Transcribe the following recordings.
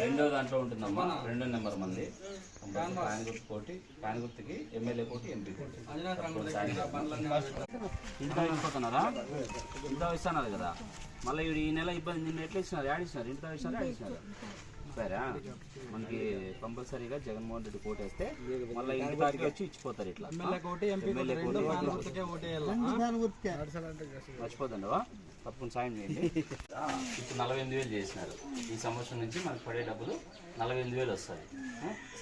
రెండో దాంట్లో ఉంటుందమ్మా, 2వ నెంబర్ మంది కోటి ఫ్యాన్ గుర్తుకి ఎమ్మెల్యే కోటి ఎంపీ కోటి ఇంట్లో ఇచ్చిపోతున్నారా? ఇంట్లో ఇస్తున్నారు కదా, మళ్ళీ ఈ నెల ఇబ్బంది నిన్న ఎట్లా ఇచ్చినారు? యాడ్ ఇచ్చినారు, ఇంట్లో ఇచ్చినారు, యాడ్ ఇచ్చినారు. సరేనా? మనకి కంపల్సరీగా జగన్మోహన్ రెడ్డి కోట్ వేస్తే మళ్ళీ ఇంటి దాకా వచ్చి ఇచ్చిపోతారు. ఇట్లా మర్చిపోతుండవా? తప్పకుండా సాయం చేయండి. ఇప్పుడు 48,000 చేసినారు. ఈ సంవత్సరం నుంచి మనకు పడే డబ్బులు 48,000 వస్తుంది.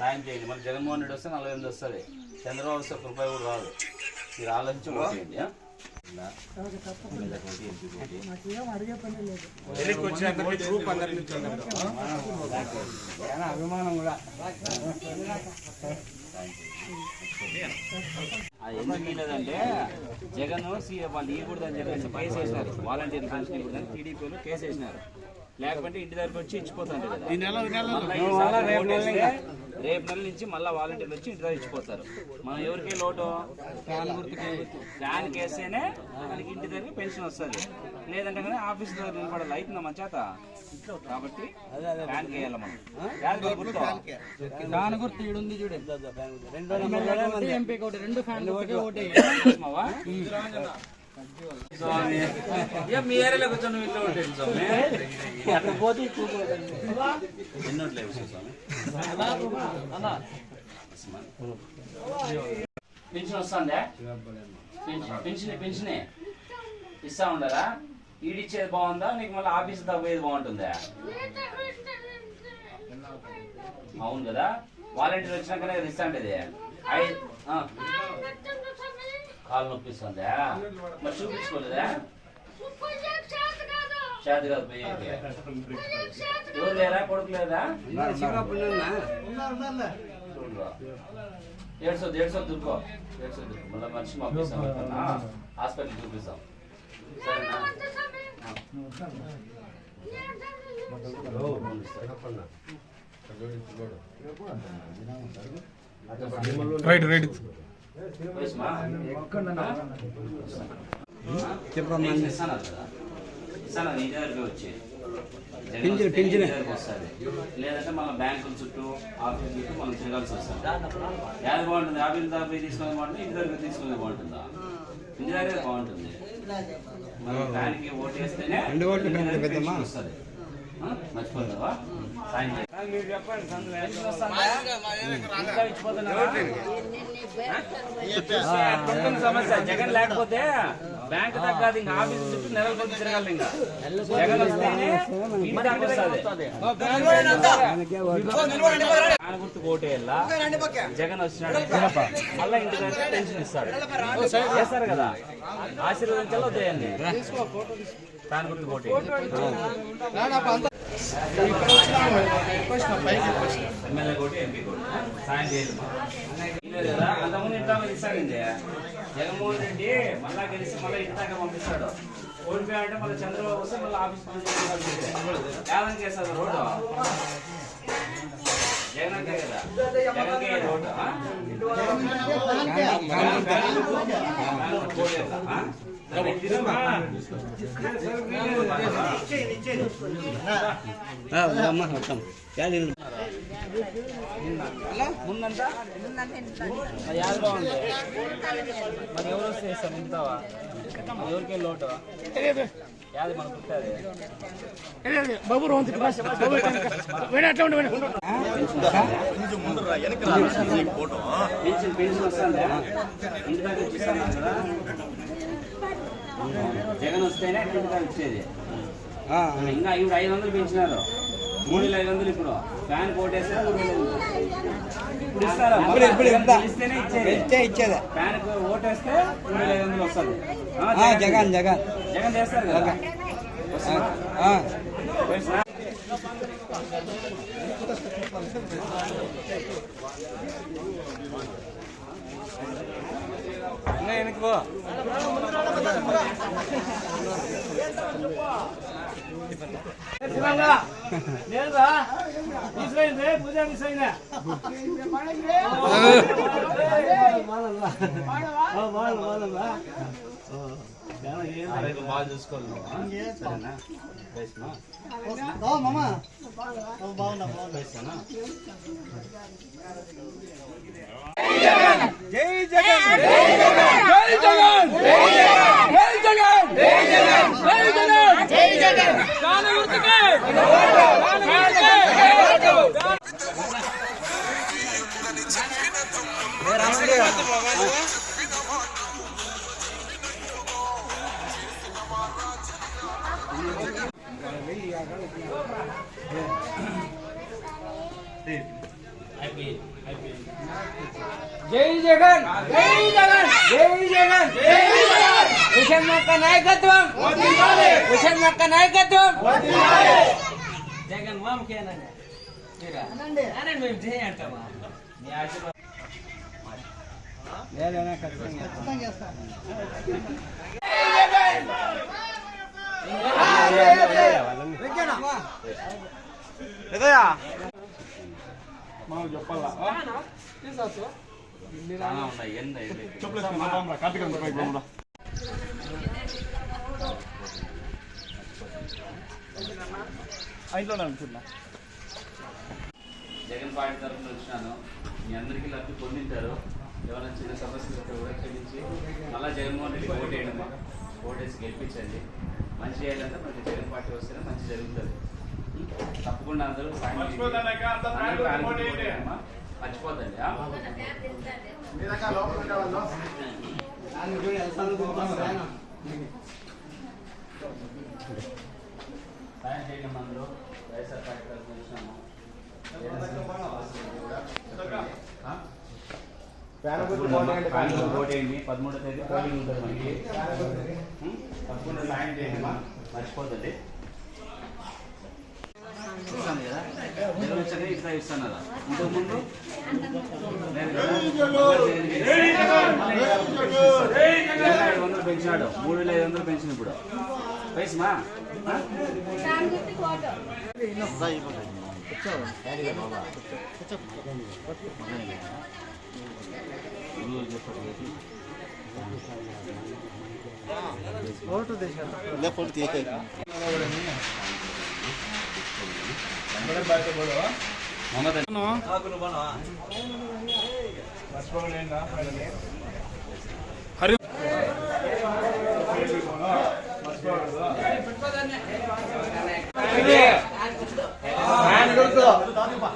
సాయం చేయండి. మరి జగన్మోహన్ రెడ్డి వస్తే 48 వస్తుంది. చంద్రబాబు వస్తే రూపాయి కూడా రాదు. మీరు ఆలోచించి ఓటు చేయండి. అభిమానం కూడా అది ఎందుకు లేదంటే జగన్ వాళ్ళు ఇవ్వకూడదని చెప్పేసి కేసు వేసినారు. వాలంటీర్ పెన్షన్ ఇవ్వకూడదని టీడీపీలు కేసు వేసినారు. లేకపోతే ఇంటి దగ్గరకు వచ్చి ఇచ్చిపోతారు కదా. రేపు నెల నుంచి మళ్ళీ వాలంటీర్లు వచ్చి ఇంటి దగ్గర ఇచ్చిపోతారు. మనం ఎవరికే లోటు? ఫ్యాన్ గుర్తుకే. ఫ్యాన్ కేస్తేనే మనకి ఇంటి దగ్గర పెన్షన్ వస్తుంది. లేదంటే కానీ ఆఫీస్ దగ్గర నిలబడాలి. అవుతుందా మన చేత? కాబట్టి ఫ్యాన్ కేయాలి మనం. ఫ్యాన్ గుర్తు ఈడుంది చూడు. ఎంపీ కోటి 2 ఫ్యాన్ ఓటే మీ ఏరియాలో కూర్చొని ఇంట్లో ఉంటుంది స్వామి. అక్కడ పోతే ఎన్నోట్లేదు స్వామి. పెన్షన్ వస్తుందా? పెన్షనే ఇస్తా ఉండరా? ఈడిచ్చేది బాగుందా నీకు? మళ్ళీ ఆఫీస్ తగ్గేది బాగుంటుందా? అవును కదా, వాలంటీర్ వచ్చినాకనే కదా ఇస్తా ఉంటుంది. కాలు నొప్పిస్తుందా? మరి చూపించుకోలేదా? చేత కాదు పోయి. ఎవరు లేరా? కొడుకు లేదా? ఏడ్సో దుర్కో మళ్ళీ మనిషి పంపిస్తాం. హాస్పిటల్ చూపిస్తాం. సరేనా? లేదంటే మన బ్యాంకుల చుట్టూ ఆఫీస్ చుట్టూ మనం తిరగాల్సి వస్తుంది. యాది బాగుంటుంది? ఆఫీస్ దాకా తీసుకునే బాగుంటుంది, ఇంటి దగ్గర తీసుకునే బాగుంటుందా? ఇంటి దగ్గర బాగుంటుంది. మనం దానికి ఓటు వేస్తేనే వస్తుంది. మర్చిపోతావా? సమస్య జగన్ లేకపోతే బ్యాంక్ దాకా కాదు, ఇంకా ఆఫీస్ చుట్టూ నెలల కొద్ది తిరగాలి. ఇంకా జగన్ వస్తేనే ఇంటి దాకా వస్తుంది. గుర్తు కోటేయాలా? జగన్ వచ్చినాడు మళ్ళా ఇంటి దగ్గర పెన్షన్ ఇస్తాడు. చేస్తారు కదా, ఆశీర్వదించాలి. ఉదయాన్ని ఫ్యాన్ గుర్తు కోటే ఎమ్మెల్యే కోటి ఎంపీ కోటి సాయం చేయాలి కదా. అంతకుముందు ఇంట్లో ఇస్తాడండి జగన్మోహన్ రెడ్డి. మళ్ళా గెలిచి మళ్ళీ ఇంటి దాకా పంపిస్తాడు. ఓడిపోయాడంటే మళ్ళీ చంద్రబాబు వస్తే మళ్ళీ ఆఫీస్ యాదం చేస్తారు. రోడ్డు జగన్కే కదా, జగన్కే రోడ్డు. ముందంతా యాద బాగుంది. మరి ఎవరు వస్తే ఇస్తాం? ఇంటావా? ఎవరికే లోటు? యాది మనకు పుట్టాది బాబు. పెన్షన్ వస్తుందా? ఇంటి దగ్గర ఇస్తాను కదా. జగన్ వస్తేనే ఇంటి దగ్గర ఇచ్చేది. ఇంకా ఇప్పుడు 500 పెంచినారు. 3,500 ఇప్పుడు ఫ్యాన్ కోటేస్తే 3,500 ఇప్పుడు ఇస్తారా? ఇస్తేనే ఇచ్చేది. ఫ్యాన్ ఓటేస్తే 3,500 వస్తుంది. జగన్ చేస్తారు కదా. వెనక్కి పో. బాగా చూసుకోవాలి. జై జగన్, జై జగన్, జై జగన్, జై జగన్, జై జగన్, జై జగన్, జై జగన్. కాలు గుర్తుకే, జై జగన్, జై జగన్, జై జగన్, జై జగన్. విషమ్మక్క నాయకత్వం, విషమ్మక్క నాయకత్వం. జగన్ మామ కేనండి మేము జై అంటామా. మీ ఆశీర్వాదం చెప్పాలా ఇంట్లోనే ఉంటున్నా. జగన్ పార్టీ తరఫున వచ్చినాను. మీ అందరికీ లబ్ధి పొందింటారు. ఎవరైనా చిన్న సమస్యలు కూడా క్షమించి మళ్ళీ జగన్మోహన్ రెడ్డి ఓటేయడమ్మా. ఓటేసి గెలిపించండి. మంచి చేయాలంటే మనకి జగన్ పార్టీ వస్తేనే మంచి జరుగుతుంది. తప్పకుండా అందరూ మర్చిపోద్దండి. సాయం చేయడం అందరూ వైఎస్ఆర్ పార్టీ తరఫున చూసినాము. 13వ తేదీ పోలింగ్ ఉంటుంది మనకి. తప్పకుండా సాయం చేయండి, మర్చిపోద్దండి. ఇస్తాను కదా, నిర్వహించగా ఇట్లా ఇస్తాను కదా. ఇంతకుముందు 500 పెంచినాడు, 3500 పెంచిన ఇప్పుడు పైసమా.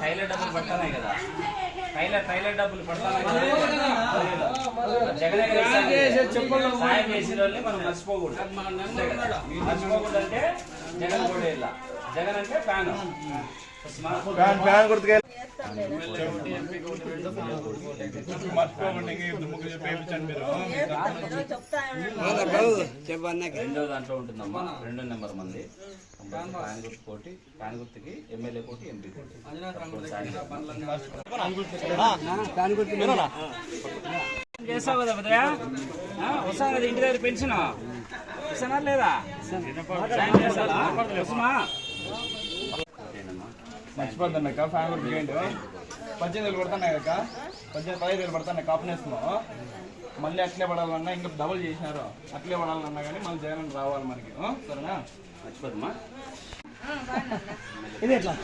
టైలర్ డబ్బులు పడుతున్నాయి కదా, టైలర్ డబ్బులు పడుతున్నాయి కదా. జగన్ సాయం చేసిన వాళ్ళని మనం మర్చిపోకూడదు. మర్చిపోకూడదు అంటే జగన్ కూడా ఇలా. జగన్ అంటే ఫ్యాన్ గుర్తుగా రెండో దాంట్లో ఉంటుందమ్మా. 2వ నెంబర్ మంది ఫ్యాన్ గుర్తు పోటీ, ఫ్యాన్ గుర్తుకి ఎమ్మెల్యే పోటీ, ఎంపీ పోటీ. చేస్తావు కదా బదయా, వస్తాను కదా ఇంటి దగ్గర పెన్షన్ ఇస్తానా లేదా? మర్చిపోద్దాం అక్క. ఫ్యాన్ గుర్తుకి ఏంటి 18,000 పడుతున్నాయి అక్క, 15,000 పడుతున్నాయి కాపునేస్తున్నావు. మళ్ళీ అట్లే పడాలన్నా ఇంకా డబుల్ చేసినారు. అట్లే పడాలన్నా కానీ మళ్ళీ జగన్ రావాలి మనకి. సరేనా? మర్చిపోద్దమ్మా. ఇది ఎట్లా